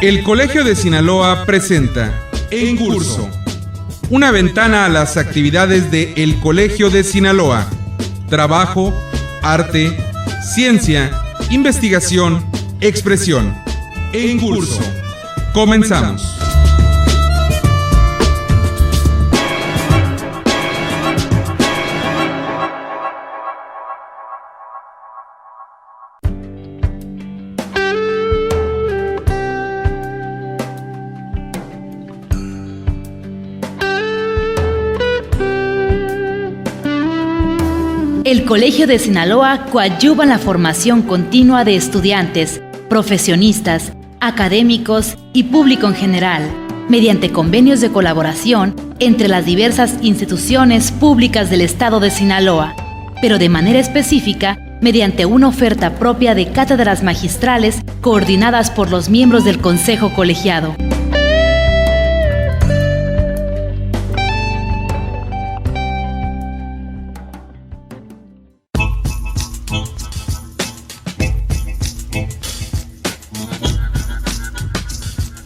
El Colegio de Sinaloa presenta En Curso, una ventana a las actividades de El Colegio de Sinaloa. Trabajo, arte, ciencia, investigación, expresión. En Curso. Comenzamos. El Colegio de Sinaloa coadyuva en la formación continua de estudiantes, profesionistas, académicos y público en general, mediante convenios de colaboración entre las diversas instituciones públicas del estado de Sinaloa, pero de manera específica mediante una oferta propia de cátedras magistrales coordinadas por los miembros del Consejo Colegiado.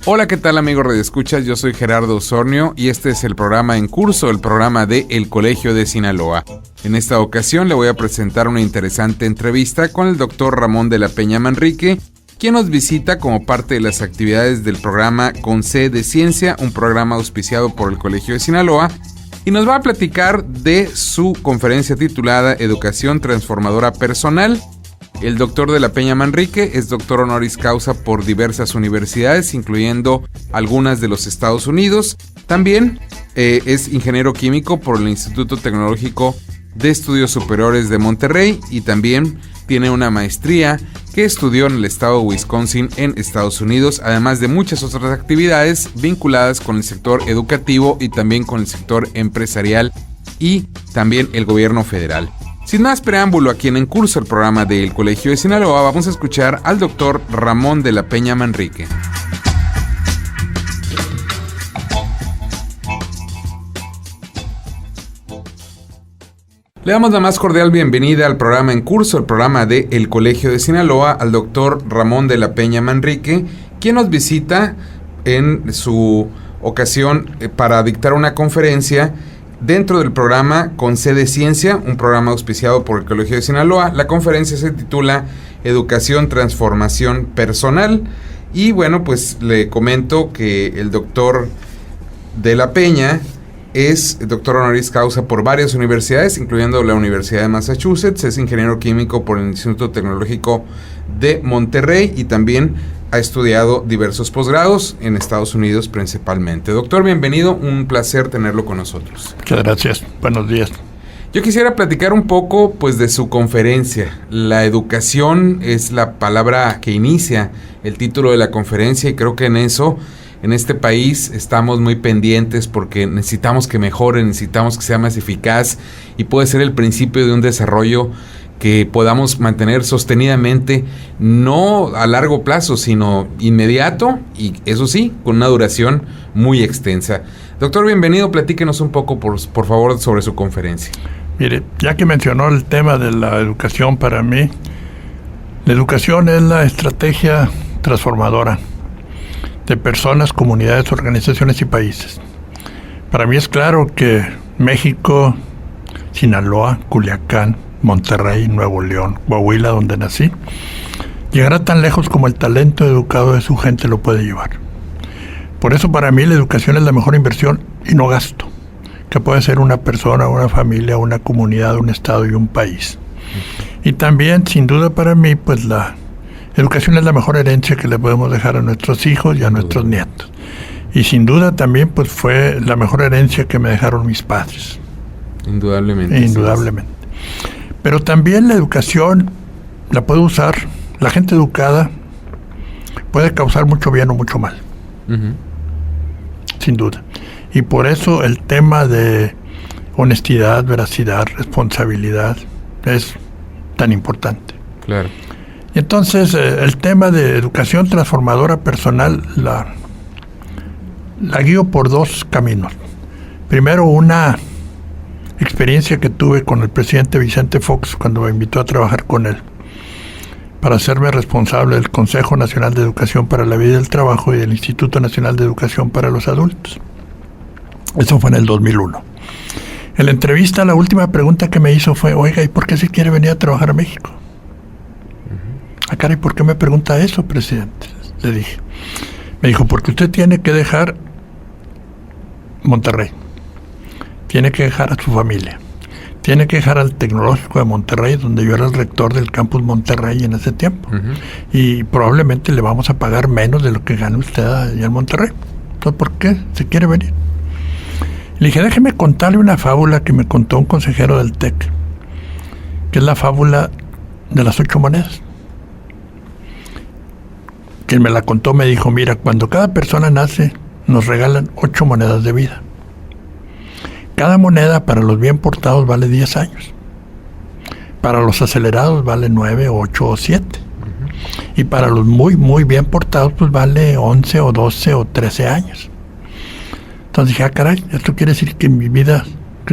Hola, ¿qué tal amigos radioescuchas? Yo soy Gerardo Osornio y este es el programa En Curso, el programa de El Colegio de Sinaloa. En esta ocasión le voy a presentar una interesante entrevista con el doctor Ramón de la Peña Manrique, quien nos visita como parte de las actividades del programa Con C de Ciencia, un programa auspiciado por el Colegio de Sinaloa, y nos va a platicar de su conferencia titulada Educación Transformadora Personal. El doctor de la Peña Manrique es doctor honoris causa por diversas universidades, incluyendo algunas de los Estados Unidos. También es ingeniero químico por el Instituto Tecnológico de Estudios Superiores de Monterrey y también tiene una maestría que estudió en el estado de Wisconsin en Estados Unidos, además de muchas otras actividades vinculadas con el sector educativo y también con el sector empresarial y también el gobierno federal. Sin más preámbulo, aquí en Curso, el programa del Colegio de Sinaloa, vamos a escuchar al doctor Ramón de la Peña Manrique. Le damos la más cordial bienvenida al programa En Curso, el programa de El Colegio de Sinaloa, al doctor Ramón de la Peña Manrique, quien nos visita en su ocasión para dictar una conferencia dentro del programa Con C de Ciencia, un programa auspiciado por el Colegio de Sinaloa. La conferencia se titula Educación Transformación Personal. Y bueno, pues le comento que el doctor de la Peña es doctor honoris causa por varias universidades, incluyendo la Universidad de Massachusetts. Es ingeniero químico por el Instituto Tecnológico de Monterrey y también ha estudiado diversos posgrados en Estados Unidos principalmente. Doctor, bienvenido, un placer tenerlo con nosotros. Muchas gracias, buenos días. Yo quisiera platicar un poco pues de su conferencia. La educación es la palabra que inicia el título de la conferencia y creo que en eso, en este país, estamos muy pendientes porque necesitamos que mejore, necesitamos que sea más eficaz y puede ser el principio de un desarrollo que podamos mantener sostenidamente, no a largo plazo, sino inmediato y eso sí, con una duración muy extensa. Doctor, bienvenido, platíquenos un poco, por favor, sobre su conferencia. Mire, ya que mencionó el tema de la educación, para mí, la educación es la estrategia transformadora de personas, comunidades, organizaciones y países. Para mí es claro que México, Sinaloa, Culiacán, Monterrey, Nuevo León, Coahuila, donde nací, llegará tan lejos como el talento educado de su gente lo puede llevar. Por eso para mí la educación es la mejor inversión y no gasto, que puede ser una persona, una familia, una comunidad, un estado y un país. Y también, sin duda para mí, pues la educación es la mejor herencia que le podemos dejar a nuestros hijos y a nuestros nietos. Y sin duda también pues fue la mejor herencia que me dejaron mis padres. Indudablemente. Indudablemente. Pero también la educación la puede usar, la gente educada puede causar mucho bien o mucho mal. Uh-huh. Sin duda. Y por eso el tema de honestidad, veracidad, responsabilidad es tan importante. Claro. Y entonces el tema de educación transformadora personal la guío por dos caminos. Primero, una experiencia que tuve con el presidente Vicente Fox cuando me invitó a trabajar con él. para hacerme responsable del Consejo Nacional de Educación para la Vida y el Trabajo y del Instituto Nacional de Educación para los Adultos. Eso fue en el 2001. En la entrevista, la última pregunta que me hizo fue: oiga, ¿y por qué se quiere venir a trabajar a México? Caray, ¿por qué me pregunta eso, presidente? Le dije. Me dijo: porque usted tiene que dejar Monterrey, tiene que dejar a su familia, tiene que dejar al Tecnológico de Monterrey, donde yo era el rector del campus Monterrey en ese tiempo, y probablemente le vamos a pagar menos de lo que gana usted allá en Monterrey. Entonces, ¿por qué se quiere venir? Le dije: déjeme contarle una fábula que me contó un consejero del TEC, que es la fábula de las 8 monedas. Quien me la contó me dijo: mira, cuando cada persona nace, nos regalan 8 monedas de vida. Cada moneda para los bien portados vale 10 años. Para los acelerados vale 9, 8 o 7. Y para los muy, muy bien portados, pues vale 11 o 12 o 13 años. Entonces dije: caray, esto quiere decir que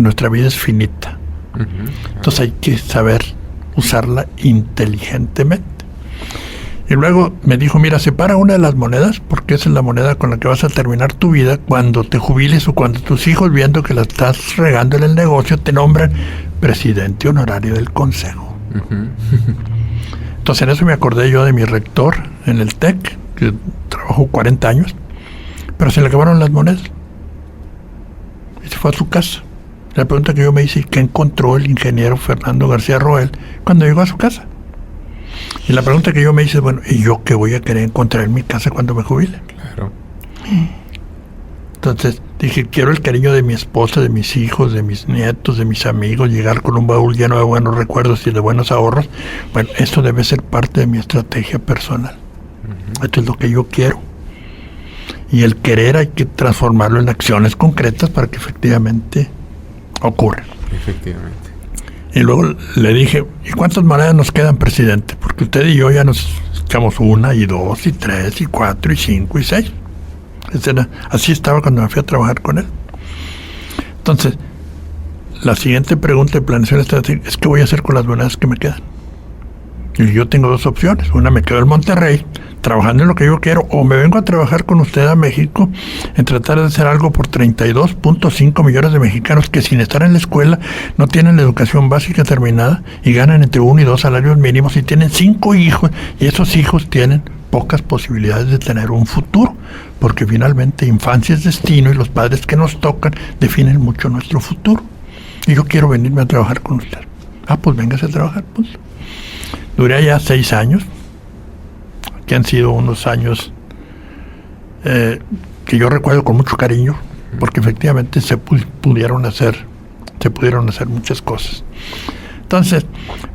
nuestra vida es finita. Entonces hay que saber usarla inteligentemente. Y luego me dijo: mira, separa una de las monedas, porque esa es la moneda con la que vas a terminar tu vida cuando te jubiles o cuando tus hijos, viendo que la estás regando en el negocio, te nombran presidente honorario del consejo. Entonces en eso me acordé yo de mi rector en el TEC, que trabajó 40 años, pero se le acabaron las monedas. Y se fue a su casa. La pregunta que yo me hice: ¿qué encontró el ingeniero Fernando García Roel cuando llegó a su casa? Y la pregunta que yo me hice: bueno, ¿y yo qué voy a querer encontrar en mi casa cuando me jubile? Claro. Entonces dije: quiero el cariño de mi esposa, de mis hijos, de mis nietos, de mis amigos, llegar con un baúl lleno de buenos recuerdos y de buenos ahorros. Bueno, esto debe ser parte de mi estrategia personal. Esto es lo que yo quiero. Y el querer hay que transformarlo en acciones concretas para que efectivamente ocurra. Efectivamente. Y luego le dije: ¿y cuántas monedas nos quedan, presidente? Porque usted y yo ya nos echamos 1 y 2 y 3 y 4 y 5 y 6. Así estaba cuando me fui a trabajar con él. Entonces, la siguiente pregunta de planeación estratégica es: ¿qué voy a hacer con las monedas que me quedan? Y yo tengo 2 opciones. Una, me quedo en Monterrey trabajando en lo que yo quiero, o me vengo a trabajar con usted a México en tratar de hacer algo por 32.5 millones de mexicanos que, sin estar en la escuela, no tienen la educación básica terminada y ganan entre 1 y 2 salarios mínimos y tienen 5 hijos, y esos hijos tienen pocas posibilidades de tener un futuro, porque finalmente infancia es destino y los padres que nos tocan definen mucho nuestro futuro. Y yo quiero venirme a trabajar con usted. Pues véngase a trabajar, pues. Duré allá 6 años, que han sido unos años que yo recuerdo con mucho cariño, porque efectivamente se pudieron hacer muchas cosas. Entonces,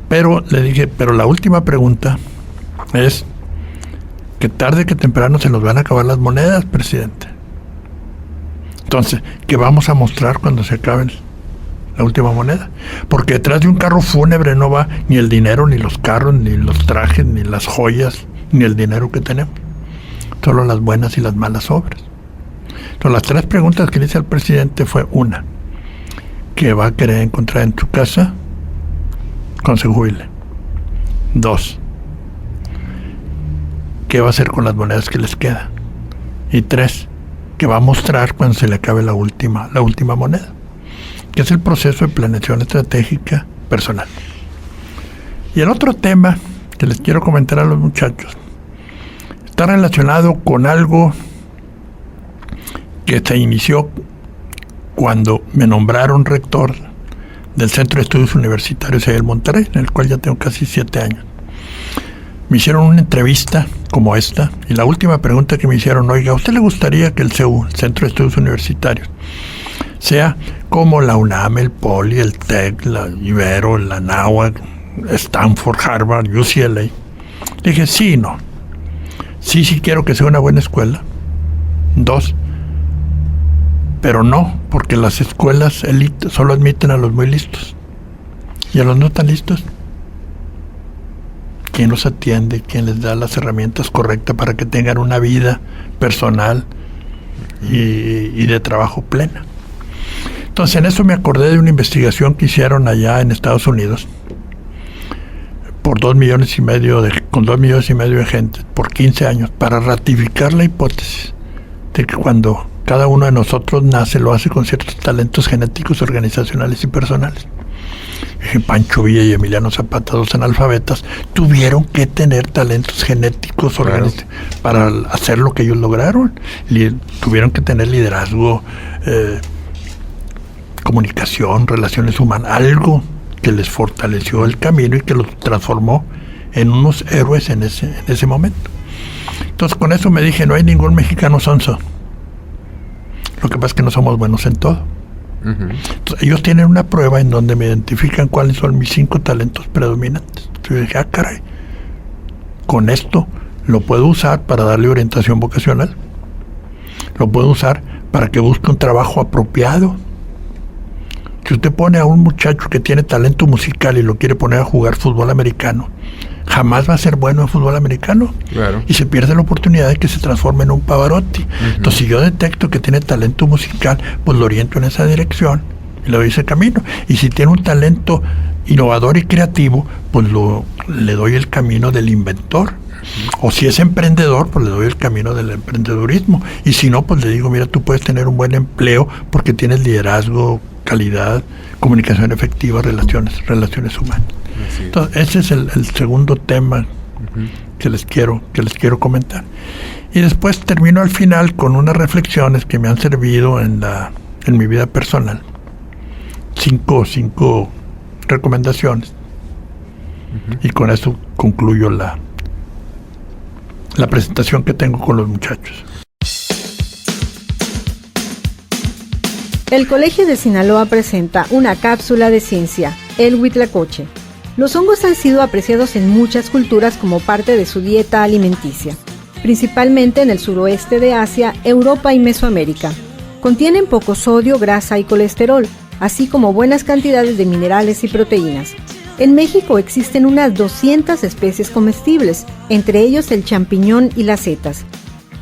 pero le dije: pero la última pregunta es que tarde que temprano se nos van a acabar las monedas, presidente. Entonces, ¿qué vamos a mostrar cuando se acaben la última moneda? Porque detrás de un carro fúnebre no va ni el dinero, ni los carros, ni los trajes, ni las joyas, ni el dinero que tenemos. Solo las buenas y las malas obras. Entonces, las 3 preguntas que le hice al presidente fue: una, ¿qué va a querer encontrar en su casa cuando se jubile? 2, ¿qué va a hacer con las monedas que les quedan? Y 3, ¿qué va a mostrar cuando se le acabe la última moneda? Que es el proceso de planeación estratégica personal. Y el otro tema que les quiero comentar a los muchachos está relacionado con algo que se inició cuando me nombraron rector del Centro de Estudios Universitarios allá en Monterrey, en el cual ya tengo casi 7 años. Me hicieron una entrevista como esta, y la última pregunta que me hicieron: oiga, ¿a usted le gustaría que el CEU, el Centro de Estudios Universitarios, sea como la UNAM, el Poli, el TEC, la Ibero, la Anáhuac, Stanford, Harvard, UCLA? Le dije: sí y no. Sí quiero que sea una buena escuela. 2, pero no, porque las escuelas élite solo admiten a los muy listos. Y a los no tan listos, ¿quién los atiende? ¿Quién les da las herramientas correctas para que tengan una vida personal y de trabajo plena? Entonces, en eso me acordé de una investigación que hicieron allá en Estados Unidos por 2 millones y medio con 2 millones y medio de gente por 15 años para ratificar la hipótesis de que cuando cada uno de nosotros nace lo hace con ciertos talentos genéticos, organizacionales y personales. Pancho Villa y Emiliano Zapata, 2 analfabetas, tuvieron que tener talentos genéticos para hacer lo que ellos lograron. Tuvieron que tener liderazgo, comunicación, relaciones humanas, algo que les fortaleció el camino y que los transformó en unos héroes en ese momento. Entonces con eso me dije, no hay ningún mexicano sonso. Lo que pasa es que no somos buenos en todo. Entonces, ellos tienen una prueba en donde me identifican cuáles son mis 5 talentos predominantes. Entonces yo dije, caray, con esto lo puedo usar para darle orientación vocacional, lo puedo usar para que busque un trabajo apropiado. Si usted pone a un muchacho que tiene talento musical y lo quiere poner a jugar fútbol americano, jamás va a ser bueno en fútbol americano. Claro. Y se pierde la oportunidad de que se transforme en un Pavarotti. Entonces, si yo detecto que tiene talento musical, pues lo oriento en esa dirección y le doy ese camino. Y si tiene un talento innovador y creativo, pues le doy el camino del inventor. O si es emprendedor, pues le doy el camino del emprendedurismo. Y si no, pues le digo, mira, tú puedes tener un buen empleo porque tienes liderazgo, calidad, comunicación efectiva, relaciones humanas. Entonces, ese es el segundo tema que les quiero comentar. Y después termino al final con unas reflexiones que me han servido en mi vida personal. 5 recomendaciones. Y con eso concluyo la presentación que tengo con los muchachos. El Colegio de Sinaloa presenta una cápsula de ciencia, el huitlacoche. Los hongos han sido apreciados en muchas culturas como parte de su dieta alimenticia, principalmente en el suroeste de Asia, Europa y Mesoamérica. Contienen poco sodio, grasa y colesterol, así como buenas cantidades de minerales y proteínas. En México existen unas 200 especies comestibles, entre ellos el champiñón y las setas.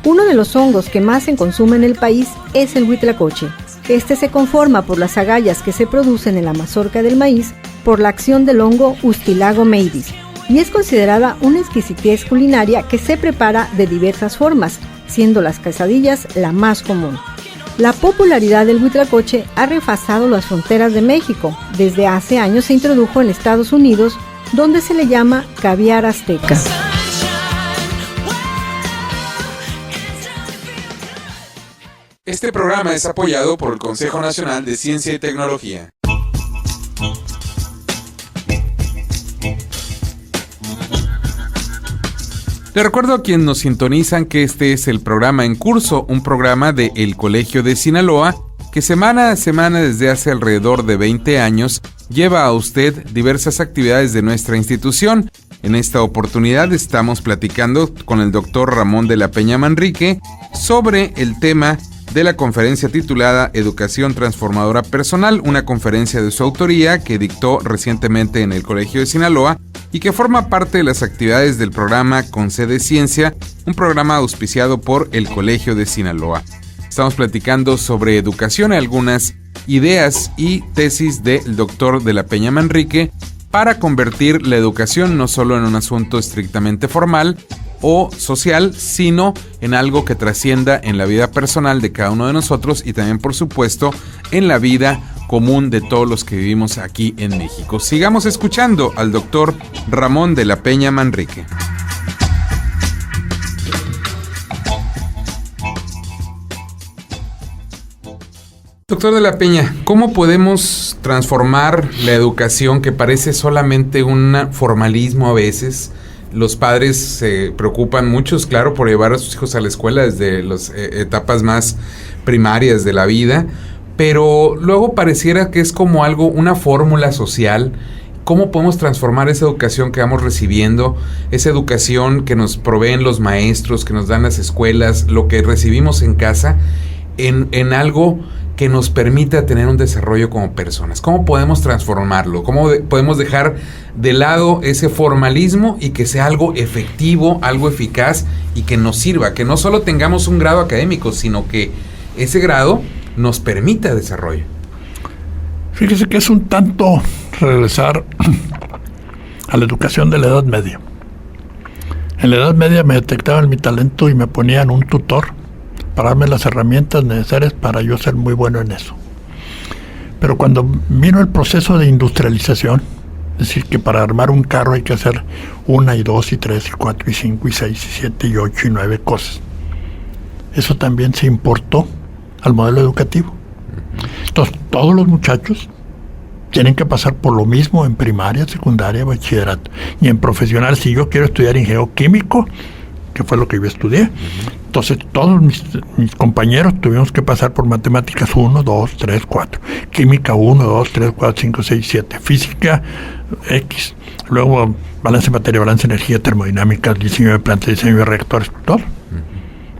Uno de los hongos que más se consume en el país es el huitlacoche. Este se conforma por las agallas que se producen en la mazorca del maíz por la acción del hongo Ustilago maedis y es considerada una exquisitez culinaria que se prepara de diversas formas, siendo las quesadillas la más común. La popularidad del huitlacoche ha rebasado las fronteras de México. Desde hace años se introdujo en Estados Unidos, donde se le llama caviar azteca. Este programa es apoyado por el Consejo Nacional de Ciencia y Tecnología. Le recuerdo a quienes nos sintonizan que este es el programa En Curso, un programa de El Colegio de Sinaloa, que semana a semana desde hace alrededor de 20 años lleva a usted diversas actividades de nuestra institución. En esta oportunidad estamos platicando con el doctor Ramón de la Peña Manrique sobre el tema de la conferencia titulada Educación Transformadora Personal, una conferencia de su autoría que dictó recientemente en el Colegio de Sinaloa y que forma parte de las actividades del programa Con Sede Ciencia, un programa auspiciado por el Colegio de Sinaloa. Estamos platicando sobre educación y algunas ideas y tesis del doctor de la Peña Manrique para convertir la educación no solo en un asunto estrictamente formal o social, sino en algo que trascienda en la vida personal de cada uno de nosotros y también, por supuesto, en la vida común de todos los que vivimos aquí en México. Sigamos escuchando al doctor Ramón de la Peña Manrique. Doctor de la Peña, ¿cómo podemos transformar la educación que parece solamente un formalismo a veces? Los padres se preocupan muchos, claro, por llevar a sus hijos a la escuela desde las etapas más primarias de la vida, pero luego pareciera que es como algo, una fórmula social. ¿Cómo podemos transformar esa educación que vamos recibiendo, esa educación que nos proveen los maestros, que nos dan las escuelas, lo que recibimos en casa, en algo que nos permita tener un desarrollo como personas? ¿Cómo podemos transformarlo? ¿Cómo podemos dejar de lado ese formalismo y que sea algo efectivo, algo eficaz y que nos sirva? Que no solo tengamos un grado académico, sino que ese grado nos permita desarrollo. Fíjese que es un tanto regresar a la educación de la Edad Media. En la Edad Media me detectaban mi talento y me ponían un tutor para darme las herramientas necesarias para yo ser muy bueno en eso. Pero cuando vino el proceso de industrialización, es decir, que para armar un carro hay que hacer 1 y 2 y 3 y 4 y 5 y 6 y 7 y 8 y 9 cosas. Eso también se importó al modelo educativo. Entonces, todos los muchachos tienen que pasar por lo mismo en primaria, secundaria, bachillerato. Y en profesional, si yo quiero estudiar ingeniero químico, que fue lo que yo estudié, entonces todos mis compañeros tuvimos que pasar por matemáticas 1, 2, 3, 4, química 1, 2, 3, 4, 5, 6, 7, física X, luego balance de materia, balance de energía, termodinámica, diseño de plantas, diseño de reactores, todo.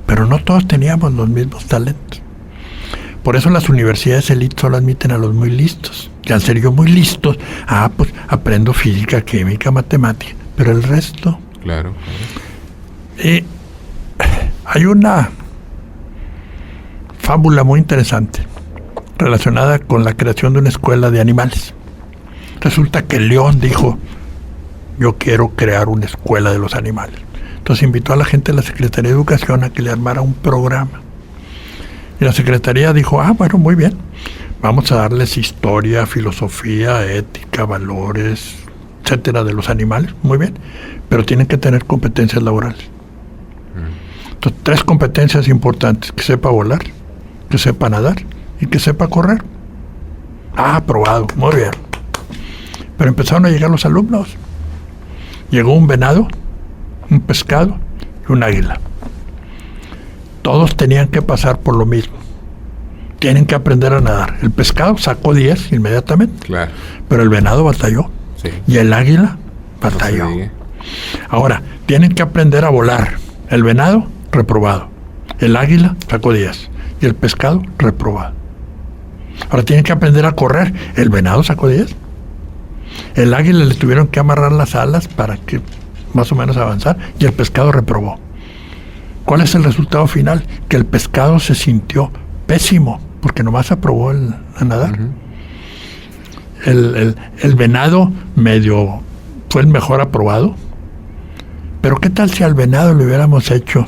Pero no todos teníamos los mismos talentos. Por eso las universidades élite solo admiten a los muy listos. Y al ser yo muy listos, pues aprendo física, química, matemática, pero el resto... Claro. Y hay una fábula muy interesante relacionada con la creación de una escuela de animales. Resulta que el león dijo: yo quiero crear una escuela de los animales. Entonces invitó a la gente de la Secretaría de Educación a que le armara un programa. Y la Secretaría dijo: bueno, muy bien, vamos a darles historia, filosofía, ética, valores, etcétera, de los animales, muy bien, pero tienen que tener competencias laborales. Entonces, 3 competencias importantes: que sepa volar, que sepa nadar y que sepa correr. Aprobado, muy bien. Pero empezaron a llegar los alumnos. Llegó un venado, un pescado y un águila. Todos tenían que pasar por lo mismo. Tienen que aprender a nadar. El pescado sacó 10 inmediatamente, claro, pero el venado batalló, sí, y el águila batalló. No. Ahora, tienen que aprender a volar. El venado, reprobado. El águila sacó 10 y el pescado, reprobado. Ahora tienen que aprender a correr. El venado sacó 10. El águila le tuvieron que amarrar las alas para que más o menos avanzar y el pescado reprobó. ¿Cuál es el resultado final? Que el pescado se sintió pésimo porque nomás aprobó a nadar. El venado medio fue el mejor aprobado. Pero ¿qué tal si al venado le hubiéramos hecho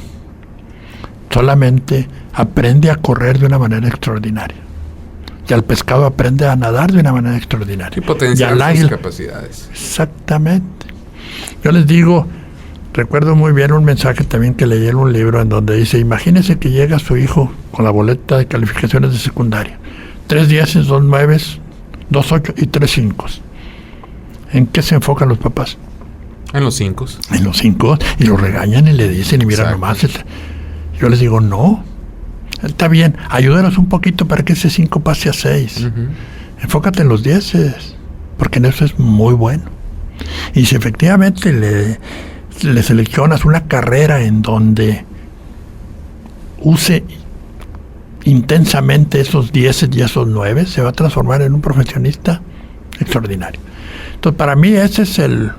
solamente aprende a correr de una manera extraordinaria? Y al pescado aprende a nadar de una manera extraordinaria. Y potenciar sus capacidades. Exactamente. Yo les digo, recuerdo muy bien un mensaje también que leí en un libro en donde dice: imagínese que llega su hijo con la boleta de calificaciones de secundaria. 3 10, 2 9, 2 8 y 3 5. ¿En qué se enfocan los papás? En los 5. En los 5, y lo regañan y le dicen, y mira nomás. Yo les digo, no, está bien, ayúdanos un poquito para que ese 5 pase a 6. Enfócate en los 10, porque en eso es muy bueno. Y si efectivamente le seleccionas una carrera en donde use intensamente esos 10 y esos 9, se va a transformar en un profesionista extraordinario. Entonces, para mí ese es el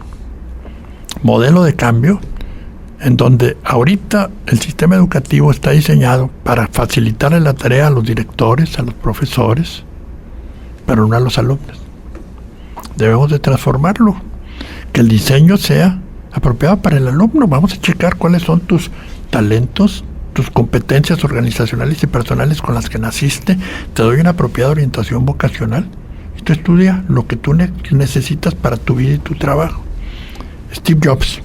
modelo de cambio en donde ahorita el sistema educativo está diseñado para facilitarle la tarea a los directores, a los profesores, pero no a los alumnos. Debemos de transformarlo, que el diseño sea apropiado para el alumno. Vamos a checar cuáles son tus talentos, tus competencias organizacionales y personales con las que naciste. Te doy una apropiada orientación vocacional y tú estudia lo que tú necesitas para tu vida y tu trabajo. Steve Jobs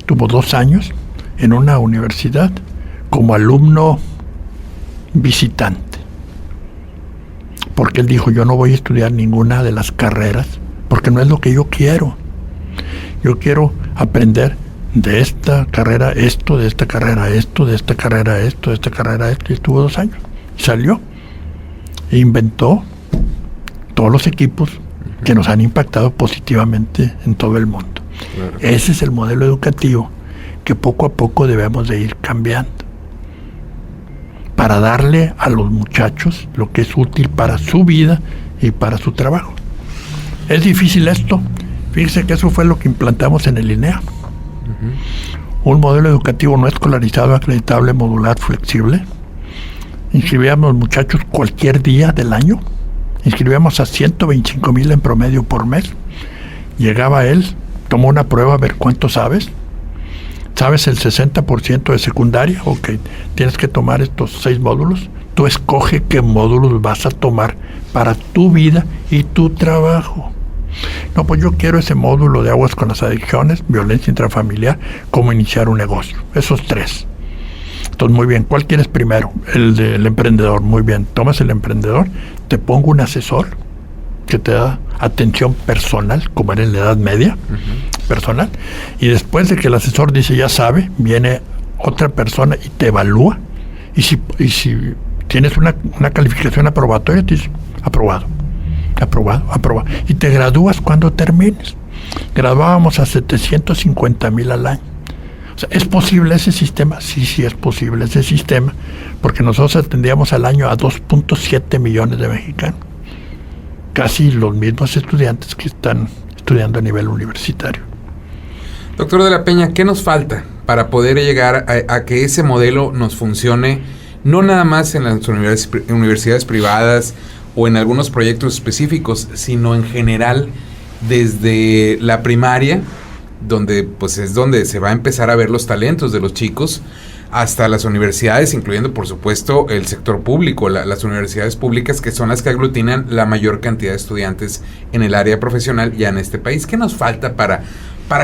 tuvo 2 años en una universidad como alumno visitante, porque él dijo: yo no voy a estudiar ninguna de las carreras porque no es lo que yo quiero. Yo quiero aprender de esta carrera esto, de esta carrera esto, de esta carrera esto, de esta carrera esto. Y estuvo 2 años. Salió e inventó todos los equipos que nos han impactado positivamente en todo el mundo. Claro. Ese es el modelo educativo que poco a poco debemos de ir cambiando para darle a los muchachos lo que es útil para su vida y para su trabajo. Es difícil esto. Fíjese que eso fue lo que implantamos en el INEA. Un modelo educativo no escolarizado, acreditable, modular, flexible. Inscribíamos muchachos cualquier día del año. Inscribíamos a 125,000 en promedio por mes. Llegaba él toma una prueba a ver cuánto sabes. ¿Sabes el 60% de secundaria? Ok, tienes que tomar estos 6 módulos. Tú escoge qué módulos vas a tomar para tu vida y tu trabajo. No, pues yo quiero ese módulo de aguas con las adicciones, violencia intrafamiliar, cómo iniciar un negocio. Esos 3. Entonces, muy bien, ¿cuál quieres primero? El del emprendedor. Muy bien, tomas el emprendedor, te pongo un asesor que te da atención personal, como era en la Edad Media, personal, y después de que el asesor dice ya sabe, viene otra persona y te evalúa, y si tienes una calificación aprobatoria, te dice aprobado, y te gradúas cuando termines. Graduábamos a 750,000 al año. O sea, ¿es posible ese sistema? Sí es posible ese sistema, porque nosotros atendíamos al año a 2.7 millones de mexicanos, casi los mismos estudiantes que están estudiando a nivel universitario. Doctor de la Peña, ¿qué nos falta para poder llegar a que ese modelo nos funcione, no nada más en las universidades privadas o en algunos proyectos específicos, sino en general desde la primaria, donde pues es donde se va a empezar a ver los talentos de los chicos, hasta las universidades, incluyendo por supuesto el sector público, las universidades públicas, que son las que aglutinan la mayor cantidad de estudiantes en el área profesional ya en este país? ¿Qué nos falta para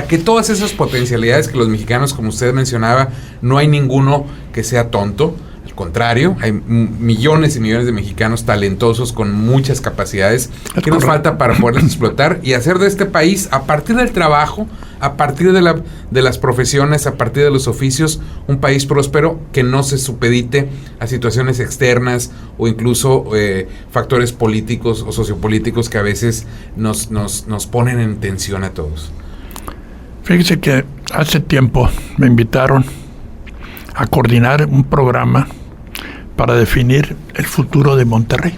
que todas esas potencialidades que los mexicanos, como usted mencionaba, no hay ninguno que sea tonto? Al contrario, hay millones y millones de mexicanos talentosos con muchas capacidades. ¿Qué nos falta para poderlas explotar y hacer de este país, a partir del trabajo, a partir de las profesiones, a partir de los oficios, un país próspero que no se supedite a situaciones externas o incluso factores políticos o sociopolíticos que a veces nos ponen en tensión a todos? Fíjese que hace tiempo me invitaron a coordinar un programa para definir el futuro de Monterrey,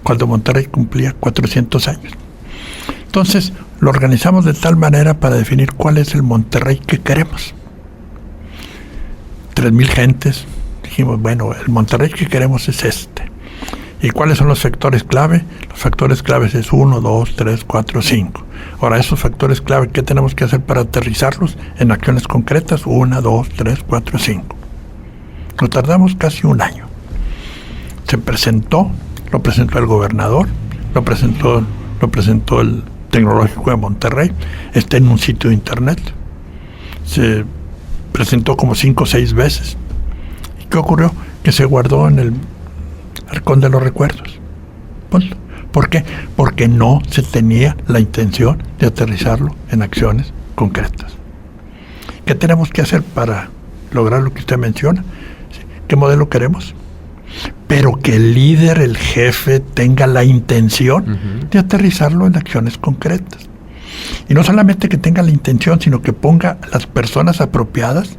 cuando Monterrey cumplía 400 años. Entonces, lo organizamos de tal manera para definir cuál es el Monterrey que queremos. 3,000 gentes. Dijimos, bueno, el Monterrey que queremos es este. ¿Y cuáles son los factores clave? Los factores claves es 1, 2, 3, 4, 5. Ahora, esos factores clave, ¿qué tenemos que hacer para aterrizarlos en acciones concretas? 1, 2, 3, 4, 5. Nos tardamos casi un año. Se presentó, lo presentó el gobernador, lo presentó el Tecnológico de Monterrey, está en un sitio de internet. Se presentó como 5 o 6 veces. ¿Y qué ocurrió? Que se guardó en el arcón de los recuerdos. ¿Por qué? Porque no se tenía la intención de aterrizarlo en acciones concretas. ¿Qué tenemos que hacer para lograr lo que usted menciona? ¿Qué modelo queremos? Pero que el líder, el jefe, tenga la intención de aterrizarlo en acciones concretas. Y no solamente que tenga la intención, sino que ponga las personas apropiadas,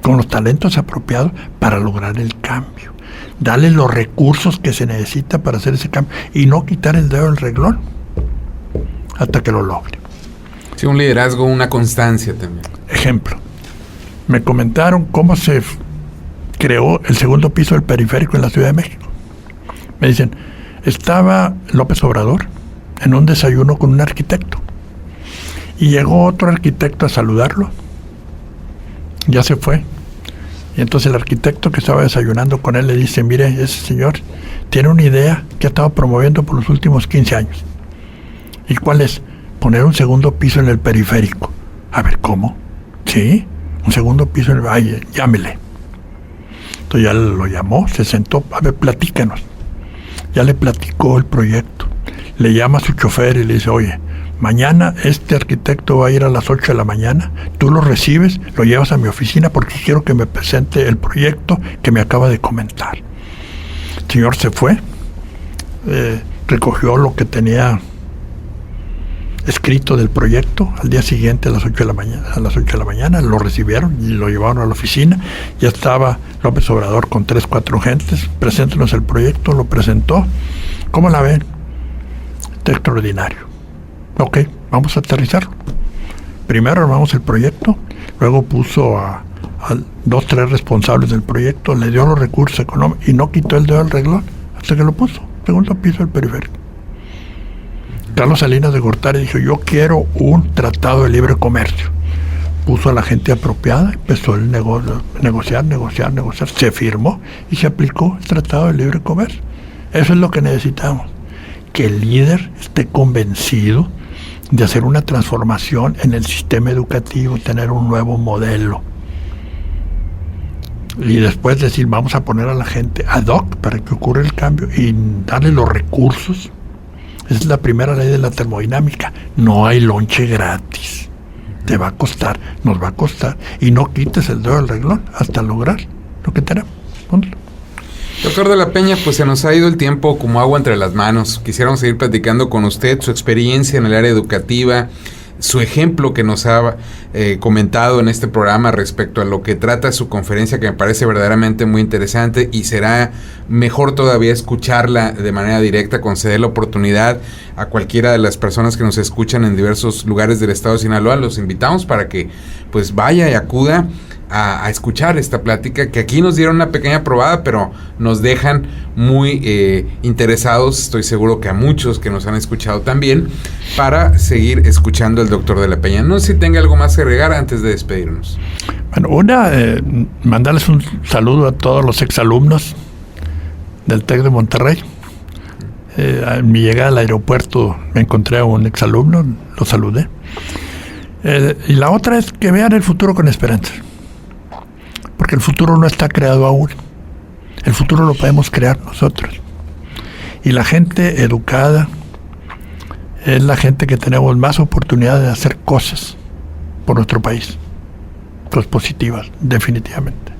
con los talentos apropiados, para lograr el cambio. Darle los recursos que se necesita para hacer ese cambio y no quitar el dedo del renglón hasta que lo logre. Sí, un liderazgo, una constancia también. Ejemplo, me comentaron cómo se creó el segundo piso del periférico en la Ciudad de México. Me dicen, estaba López Obrador en un desayuno con un arquitecto y llegó otro arquitecto a saludarlo. Ya se fue. Y entonces el arquitecto que estaba desayunando con él le dice, mire, ese señor tiene una idea que ha estado promoviendo por los últimos 15 años. ¿Y cuál es? Poner un segundo piso en el periférico. A ver, ¿cómo? Sí, un segundo piso en el... Ay, llámele. Entonces ya lo llamó, se sentó, a ver, platícanos. Ya le platicó el proyecto. Le llama a su chofer y le dice, oye, mañana este arquitecto va a ir a las 8 de la mañana, tú lo recibes, lo llevas a mi oficina porque quiero que me presente el proyecto que me acaba de comentar. El señor se fue, recogió lo que tenía escrito del proyecto. Al día siguiente a las 8 de la mañana lo recibieron y lo llevaron a la oficina. Ya estaba López Obrador con 3, 4 gentes. Preséntenos el proyecto, lo presentó. ¿Cómo la ven? Está extraordinario. Ok, vamos a aterrizarlo. Primero armamos el proyecto, luego puso a 2, 3 responsables del proyecto, le dio los recursos económicos y no quitó el dedo del renglón hasta que lo puso. Segundo piso del periférico. Carlos Salinas de Gortari dijo: yo quiero un tratado de libre comercio. Puso a la gente apropiada, empezó el negociar, se firmó y se aplicó el tratado de libre comercio. Eso es lo que necesitamos, que el líder esté convencido de hacer una transformación en el sistema educativo, tener un nuevo modelo. Y después decir: vamos a poner a la gente ad hoc para que ocurra el cambio y darle los recursos. Esa es la primera ley de la termodinámica. No hay lonche gratis. Te va a costar, nos va a costar. Y no quites el dedo del renglón hasta lograr lo que tenemos. Ponlo. Doctor de la Peña, pues se nos ha ido el tiempo como agua entre las manos. Quisiéramos seguir platicando con usted, su experiencia en el área educativa, su ejemplo que nos ha comentado en este programa respecto a lo que trata su conferencia, que me parece verdaderamente muy interesante, y será mejor todavía escucharla de manera directa, conceder la oportunidad a cualquiera de las personas que nos escuchan en diversos lugares del estado de Sinaloa. Los invitamos para que pues vaya y acuda a escuchar esta plática, que aquí nos dieron una pequeña probada, pero nos dejan muy interesados, estoy seguro que a muchos que nos han escuchado también, para seguir escuchando al doctor de la Peña. No sé si tenga algo más que agregar antes de despedirnos. Bueno, mandarles un saludo a todos los exalumnos del TEC de Monterrey. En mi llegada al aeropuerto me encontré a un exalumno, lo saludé. Y la otra es que vean el futuro con esperanza. Porque el futuro no está creado aún. El futuro lo podemos crear nosotros. Y la gente educada es la gente que tenemos más oportunidad de hacer cosas por nuestro país. Cosas positivas, definitivamente.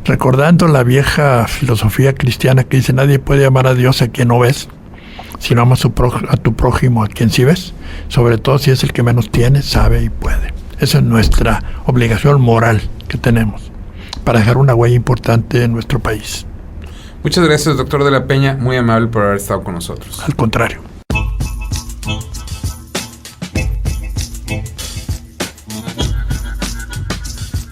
Recordando la vieja filosofía cristiana que dice: nadie puede amar a Dios a quien no ves, sino ama a tu prójimo a quien sí ves, sobre todo si es el que menos tiene, sabe y puede. Esa es nuestra obligación moral que tenemos para dejar una huella importante en nuestro país. Muchas gracias, doctor de la Peña, muy amable por haber estado con nosotros. Al contrario.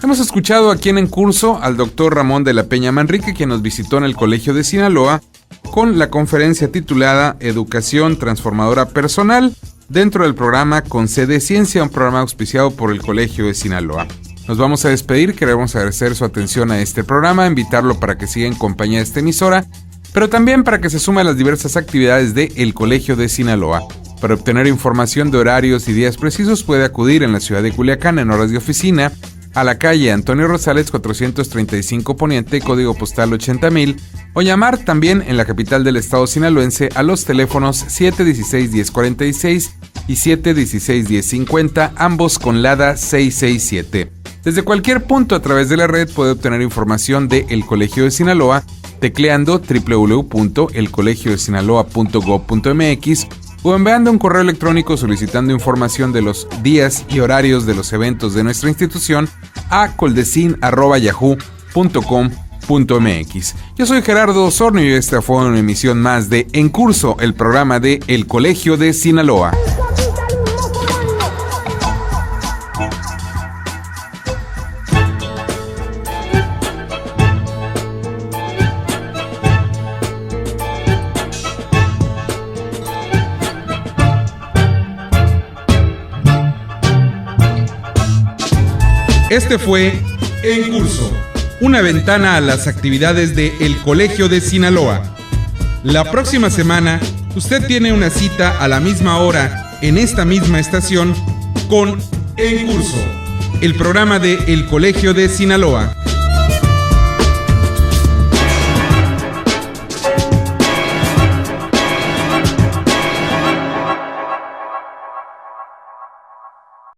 Hemos escuchado aquí en Curso al doctor Ramón de la Peña Manrique, quien nos visitó en el Colegio de Sinaloa con la conferencia titulada Educación Transformadora Personal, dentro del programa Concede Ciencia, un programa auspiciado por el Colegio de Sinaloa. Nos vamos a despedir, queremos agradecer su atención a este programa, invitarlo para que siga en compañía de esta emisora, pero también para que se sume a las diversas actividades de el Colegio de Sinaloa. Para obtener información de horarios y días precisos puede acudir en la ciudad de Culiacán en horas de oficina, a la calle Antonio Rosales 435 Poniente, código postal 80,000, o llamar también en la capital del estado sinaloense a los teléfonos 716-1046 y 716-1050, ambos con LADA 667. Desde cualquier punto a través de la red puede obtener información de El Colegio de Sinaloa tecleando www.elcolegiodesinaloa.gov.mx o enviando un correo electrónico solicitando información de los días y horarios de los eventos de nuestra institución a coldecin@yahoo.com.mx. Yo soy Gerardo Osornio y esta fue una emisión más de En Curso, el programa de El Colegio de Sinaloa. Este fue En Curso, una ventana a las actividades de El Colegio de Sinaloa. La próxima semana, usted tiene una cita a la misma hora en esta misma estación con En Curso, el programa de El Colegio de Sinaloa.